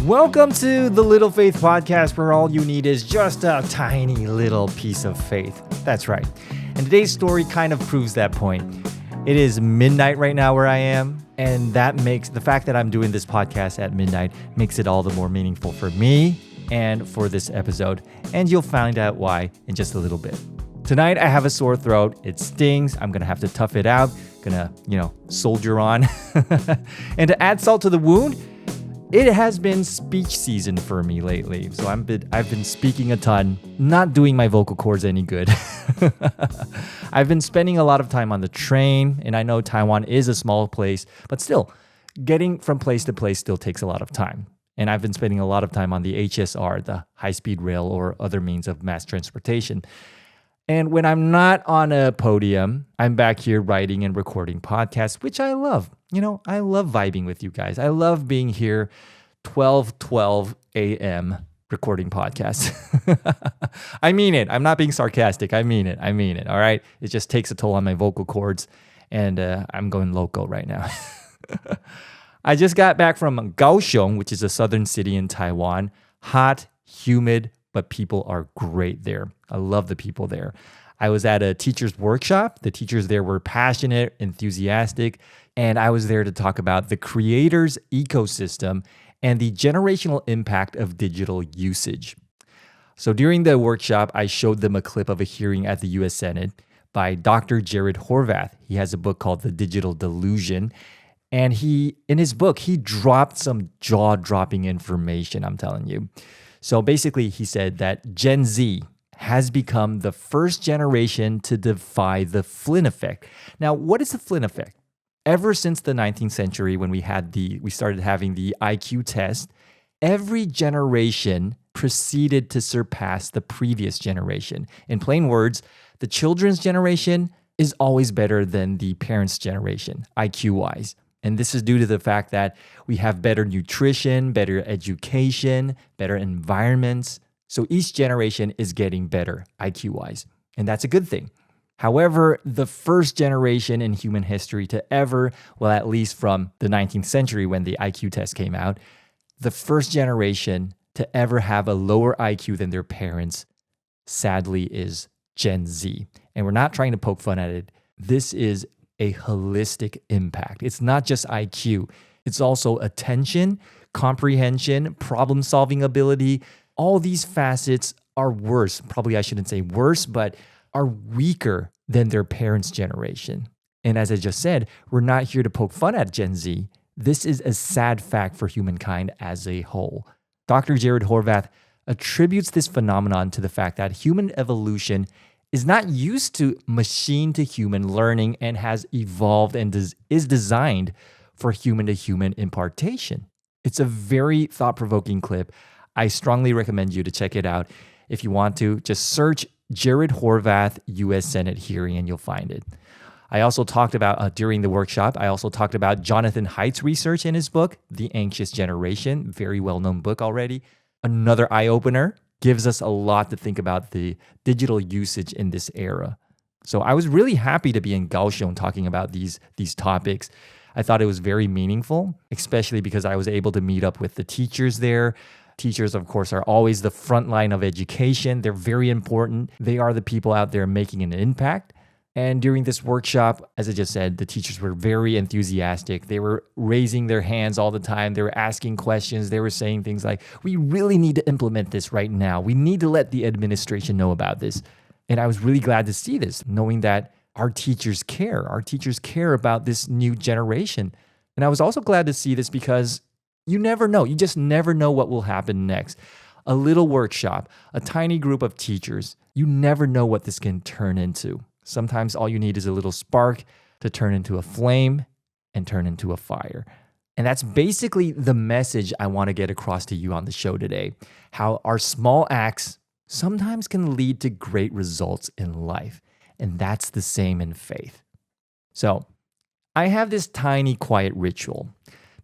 Welcome to the Little Faith Podcast, where all you need is just a tiny little piece of faith. That's right. And today's story kind of proves that point. It is midnight right now where I am, and that makes the fact that I'm doing this podcast at midnight makes it all the more meaningful for me and for this episode. And you'll find out why in just a little bit. Tonight, I have a sore throat. It stings. I'm going to have to tough it out. Gonna, soldier on. And to add salt to the wound, it has been speech season for me lately. So I've been speaking a ton, not doing my vocal cords any good. I've been spending a lot of time on the train, and I know Taiwan is a small place, but still, getting from place to place still takes a lot of time. And I've been spending a lot of time on the HSR, the high-speed rail or other means of mass transportation. And when I'm not on a podium, I'm back here writing and recording podcasts, which I love. I love vibing with you guys. I love being here 12:12 a.m. recording podcasts. I mean it. I'm not being sarcastic. I mean it. All right. It just takes a toll on my vocal cords, and I'm going loco right now. I just got back from Kaohsiung, which is a southern city in Taiwan. Hot, humid, but people are great there. I love the people there. I was at a teacher's workshop. The teachers there were passionate, enthusiastic, and I was there to talk about the creator's ecosystem and the generational impact of digital usage. So during the workshop, I showed them a clip of a hearing at the U.S. Senate by Dr. Jared Horvath. He has a book called The Digital Delusion. And in his book, he dropped some jaw-dropping information, I'm telling you. So basically, he said that Gen Z has become the first generation to defy the Flynn effect. Now, what is the Flynn effect? Ever since the 19th century, when we started having the IQ test, every generation proceeded to surpass the previous generation. In plain words, the children's generation is always better than the parents' generation, IQ-wise. And this is due to the fact that we have better nutrition, better education, better environments. So each generation is getting better IQ-wise, and that's a good thing. However, the first generation in human history to ever, well, at least from the 19th century when the IQ test came out, the first generation to ever have a lower IQ than their parents, sadly, is Gen Z. And we're not trying to poke fun at it. This is a holistic impact. It's not just IQ. It's also attention, comprehension, problem-solving ability. All these facets are worse. Probably I shouldn't say worse, but are weaker than their parents' generation. And as I just said, we're not here to poke fun at Gen Z. This is a sad fact for humankind as a whole. Dr. Jared Horvath attributes this phenomenon to the fact that human evolution is not used to machine-to-human learning and has evolved and is designed for human-to-human impartation. It's a very thought-provoking clip. I strongly recommend you to check it out. If you want to, just search Jared Horvath U.S. Senate hearing and you'll find it. I also talked about, during the workshop, Jonathan Haidt's research in his book, The Anxious Generation, very well-known book already. Another eye-opener, gives us a lot to think about the digital usage in this era. So I was really happy to be in Kaohsiung talking about these topics. I thought it was very meaningful, especially because I was able to meet up with the teachers there. Teachers, of course, are always the front line of education. They're very important. They are the people out there making an impact. And during this workshop, as I just said, the teachers were very enthusiastic. They were raising their hands all the time. They were asking questions. They were saying things like, we really need to implement this right now. We need to let the administration know about this. And I was really glad to see this, knowing that our teachers care. Our teachers care about this new generation. And I was also glad to see this because you never know. You just never know what will happen next. A little workshop, a tiny group of teachers, you never know what this can turn into. Sometimes all you need is a little spark to turn into a flame and turn into a fire. And that's basically the message I want to get across to you on the show today. How our small acts sometimes can lead to great results in life. And that's the same in faith. So I have this tiny quiet ritual.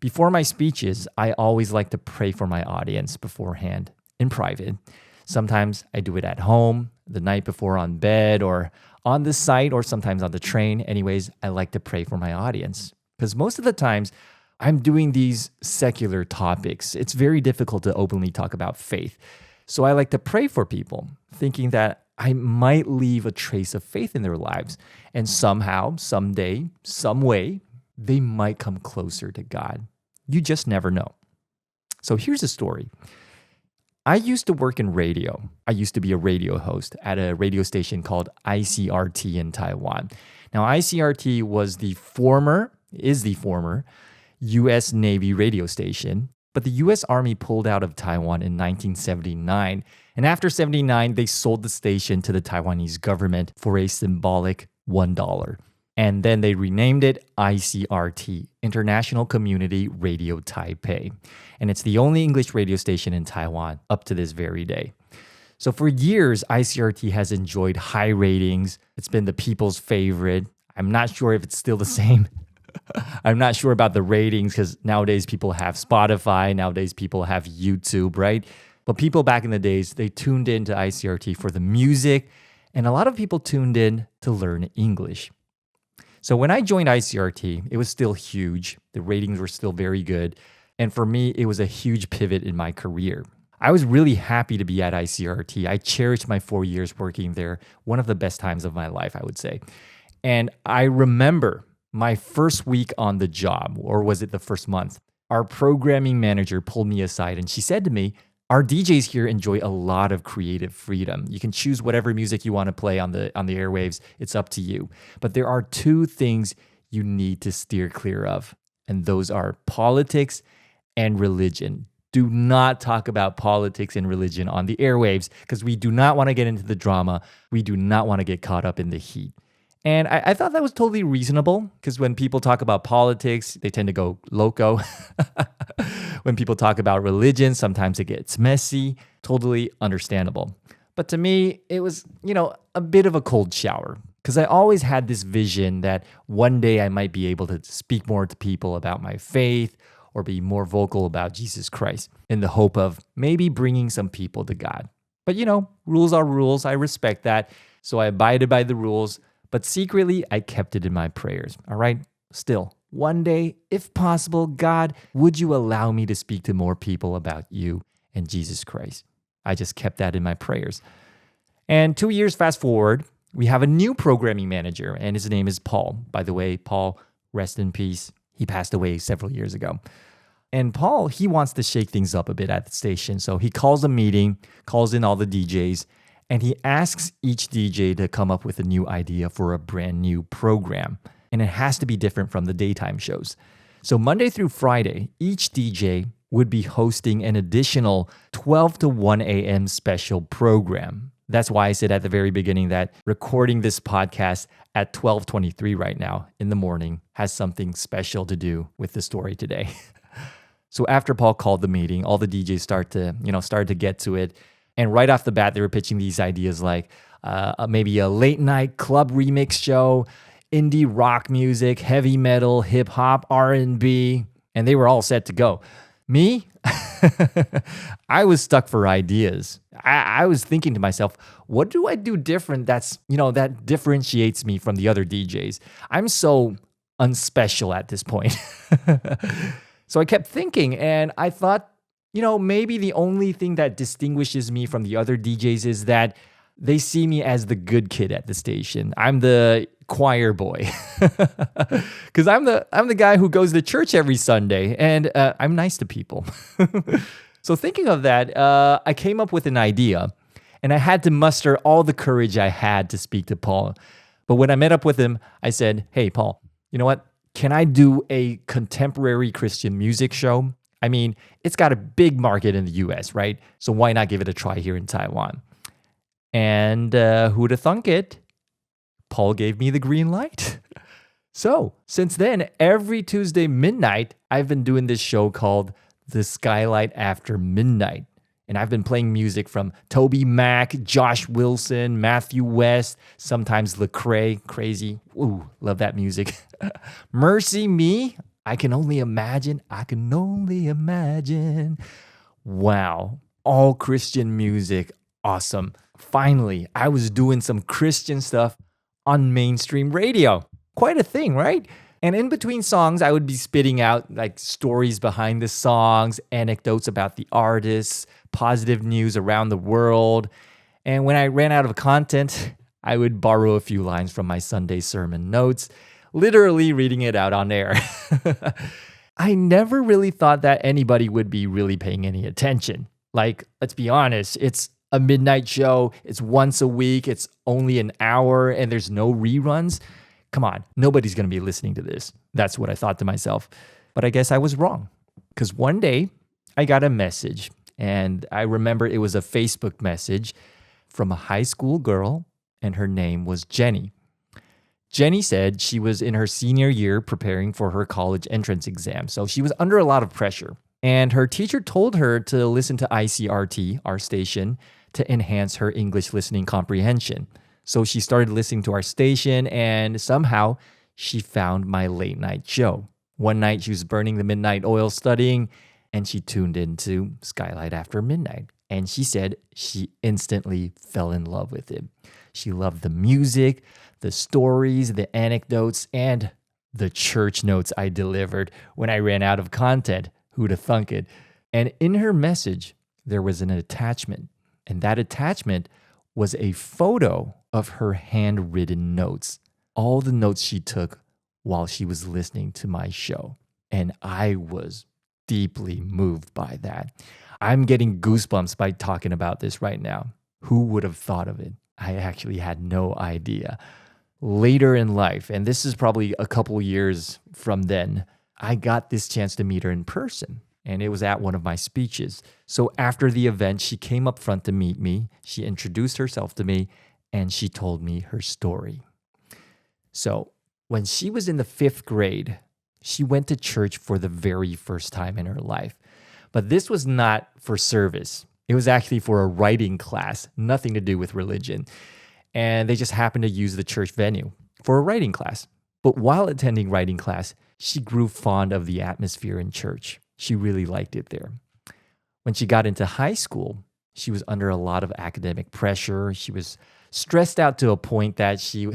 Before my speeches, I always like to pray for my audience beforehand in private. Sometimes I do it at home, the night before on bed, or on the site, or sometimes on the train. Anyways, I like to pray for my audience. Because most of the times, I'm doing these secular topics. It's very difficult to openly talk about faith. So I like to pray for people, thinking that I might leave a trace of faith in their lives. And somehow, someday, some way, they might come closer to God. You just never know. So here's a story. I used to work in radio. I used to be a radio host at a radio station called ICRT in Taiwan. Now, ICRT is the former U.S. Navy radio station, but the U.S. Army pulled out of Taiwan in 1979. And after 79, they sold the station to the Taiwanese government for a symbolic $1. And then they renamed it ICRT, International Community Radio Taipei. And it's the only English radio station in Taiwan up to this very day. So for years, ICRT has enjoyed high ratings. It's been the people's favorite. I'm not sure if it's still the same. I'm not sure about the ratings because nowadays people have Spotify, nowadays people have YouTube, right? But people back in the days, they tuned in to ICRT for the music, and a lot of people tuned in to learn English. So when I joined ICRT, it was still huge. The ratings were still very good. And for me, it was a huge pivot in my career. I was really happy to be at ICRT. I cherished my 4 years working there, one of the best times of my life, I would say. And I remember my first week on the job, or was it the first month, our programming manager pulled me aside and she said to me, our DJs here enjoy a lot of creative freedom. You can choose whatever music you want to play on the airwaves. It's up to you. But there are two things you need to steer clear of, and those are politics and religion. Do not talk about politics and religion on the airwaves because we do not want to get into the drama. We do not want to get caught up in the heat. And I thought that was totally reasonable because when people talk about politics, they tend to go loco. When people talk about religion, sometimes it gets messy. Totally understandable. But to me, it was, a bit of a cold shower because I always had this vision that one day I might be able to speak more to people about my faith or be more vocal about Jesus Christ in the hope of maybe bringing some people to God. But, rules are rules. I respect that. So I abided by the rules. But secretly, I kept it in my prayers, all right? Still, one day, if possible, God, would you allow me to speak to more people about you and Jesus Christ? I just kept that in my prayers. And 2 years fast forward, we have a new programming manager, and his name is Paul. By the way, Paul, rest in peace. He passed away several years ago. And Paul, he wants to shake things up a bit at the station. So he calls a meeting, calls in all the DJs, and he asks each DJ to come up with a new idea for a brand new program. And it has to be different from the daytime shows. So Monday through Friday, each DJ would be hosting an additional 12 to 1 a.m. special program. That's why I said at the very beginning that recording this podcast at 12:23 right now in the morning has something special to do with the story today. So after Paul called the meeting, all the DJs started to get to it. And right off the bat, they were pitching these ideas like maybe a late night club remix show, indie rock music, heavy metal, hip hop, R&B, and they were all set to go. Me, I was stuck for ideas. I was thinking to myself, what do I do different that differentiates me from the other DJs? I'm so unspecial at this point. So I kept thinking, and I thought, maybe the only thing that distinguishes me from the other DJs is that they see me as the good kid at the station. I'm the choir boy because I'm the guy who goes to church every Sunday, and I'm nice to people. So thinking of that, I came up with an idea, and I had to muster all the courage I had to speak to Paul. But when I met up with him, I said, "Hey, Paul, you know what? Can I do a contemporary Christian music show? I mean, it's got a big market in the US, right? So why not give it a try here in Taiwan?" And who'd have thunk it? Paul gave me the green light. So since then, every Tuesday midnight, I've been doing this show called The Skylight After Midnight. And I've been playing music from Toby Mac, Josh Wilson, Matthew West, sometimes Lecrae, crazy. Ooh, love that music. Mercy Me, I can only imagine. Wow, all Christian music, awesome. Finally, I was doing some Christian stuff on mainstream radio. Quite a thing, right? And in between songs, I would be spitting out like stories behind the songs, anecdotes about the artists, positive news around the world. And when I ran out of content, I would borrow a few lines from my Sunday sermon notes, literally reading it out on air. I never really thought that anybody would be really paying any attention. Like, let's be honest, it's a midnight show, it's once a week, it's only an hour, and there's no reruns. Come on, nobody's going to be listening to this. That's what I thought to myself. But I guess I was wrong. Because one day, I got a message, and I remember it was a Facebook message from a high school girl, and her name was Jenny. Jenny said she was in her senior year preparing for her college entrance exam, so she was under a lot of pressure. And her teacher told her to listen to ICRT, our station, to enhance her English listening comprehension. So she started listening to our station, and somehow she found my late night show. One night she was burning the midnight oil studying, and she tuned into Skylight After Midnight. And she said she instantly fell in love with it. She loved the music, the stories, the anecdotes, and the church notes I delivered when I ran out of content. Who'd have thunk it? And in her message, there was an attachment. And that attachment was a photo of her handwritten notes. All the notes she took while she was listening to my show. And I was deeply moved by that. I'm getting goosebumps by talking about this right now. Who would have thought of it? I actually had no idea. Later in life, and this is probably a couple years from then, I got this chance to meet her in person, and it was at one of my speeches. So after the event, she came up front to meet me. She introduced herself to me, and she told me her story. So when she was in the 5th grade, she went to church for the very first time in her life. But this was not for service. It was actually for a writing class, nothing to do with religion. And they just happened to use the church venue for a writing class. But while attending writing class, she grew fond of the atmosphere in church. She really liked it there. When she got into high school, she was under a lot of academic pressure. She was stressed out to a point that she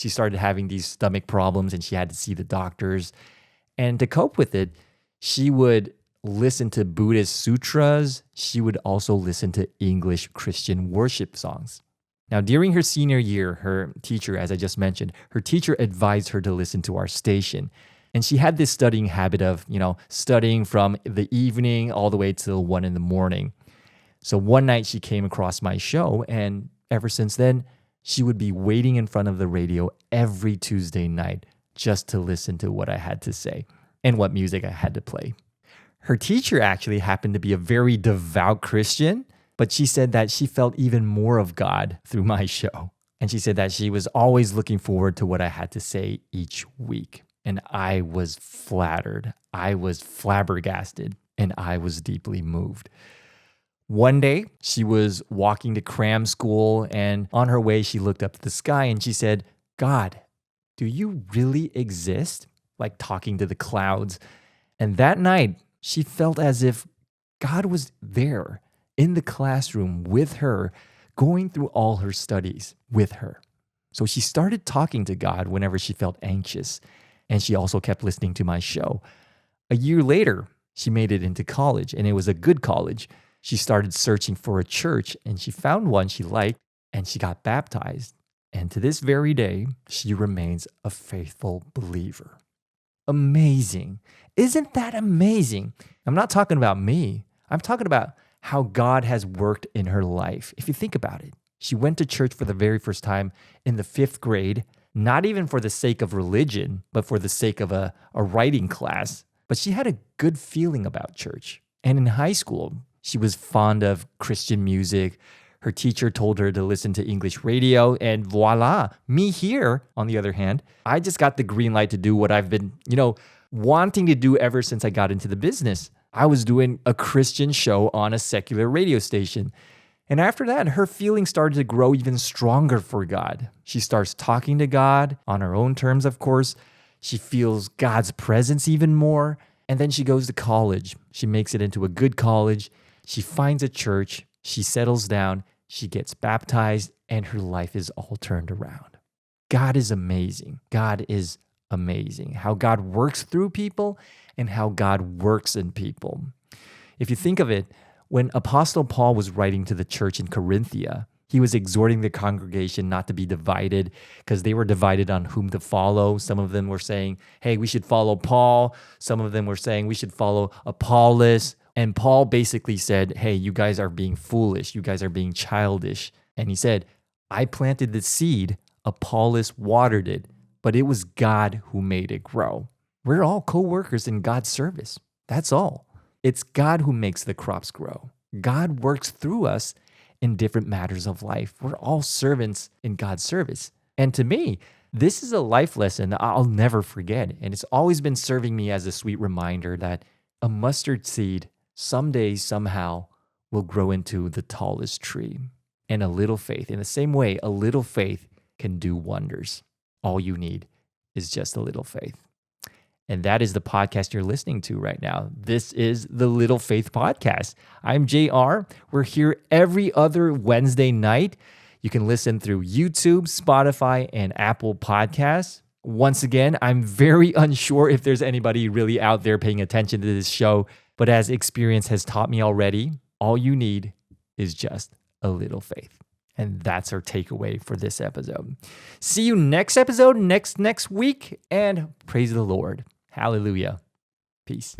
started having these stomach problems and she had to see the doctors. And to cope with it, she would listen to Buddhist sutras. She would also listen to English Christian worship songs. Now, during her senior year, her teacher, as I just mentioned, her teacher advised her to listen to our station. And she had this studying habit of, studying from the evening all the way till 1 a.m. So one night she came across my show, and ever since then, she would be waiting in front of the radio every Tuesday night just to listen to what I had to say and what music I had to play. Her teacher actually happened to be a very devout Christian, but she said that she felt even more of God through my show. And she said that she was always looking forward to what I had to say each week. And I was flattered, I was flabbergasted, and I was deeply moved. One day, she was walking to cram school, and on her way, she looked up at the sky and she said, "God, do you really exist?" Like talking to the clouds. And that night, she felt as if God was there in the classroom with her, going through all her studies with her. So she started talking to God whenever she felt anxious. And she also kept listening to my show. A year later, she made it into college, and it was a good college. She started searching for a church, and she found one she liked, and she got baptized. And to this very day, she remains a faithful believer. Amazing. Isn't that amazing? I'm not talking about me. I'm talking about how God has worked in her life. If you think about it, she went to church for the very first time in the 5th grade, not even for the sake of religion, but for the sake of a writing class. But she had a good feeling about church. And in high school, she was fond of Christian music. Her teacher told her to listen to English radio, and voila, me here, on the other hand, I just got the green light to do what I've been, wanting to do ever since I got into the business. I was doing a Christian show on a secular radio station. And after that, her feelings started to grow even stronger for God. She starts talking to God on her own terms, of course. She feels God's presence even more. And then she goes to college. She makes it into a good college. She finds a church. She settles down. She gets baptized, and her life is all turned around. God is amazing. God is amazing. How God works through people and how God works in people. If you think of it, when Apostle Paul was writing to the church in Corinthia, he was exhorting the congregation not to be divided because they were divided on whom to follow. Some of them were saying, hey, we should follow Paul. Some of them were saying we should follow Apollos. And Paul basically said, hey, you guys are being foolish. You guys are being childish. And he said, I planted the seed, Apollos watered it, but it was God who made it grow. We're all co-workers in God's service. That's all. It's God who makes the crops grow. God works through us in different matters of life. We're all servants in God's service. And to me, this is a life lesson I'll never forget. And it's always been serving me as a sweet reminder that a mustard seed someday, somehow, will grow into the tallest tree. And a little faith, in the same way, a little faith can do wonders. All you need is just a little faith. And that is the podcast you're listening to right now. This is the Little Faith Podcast. I'm JR. We're here every other Wednesday night. You can listen through YouTube, Spotify, and Apple Podcasts. Once again, I'm very unsure if there's anybody really out there paying attention to this show, but as experience has taught me already, all you need is just a little faith. And that's our takeaway for this episode. See you next episode, next week, and praise the Lord. Hallelujah. Peace.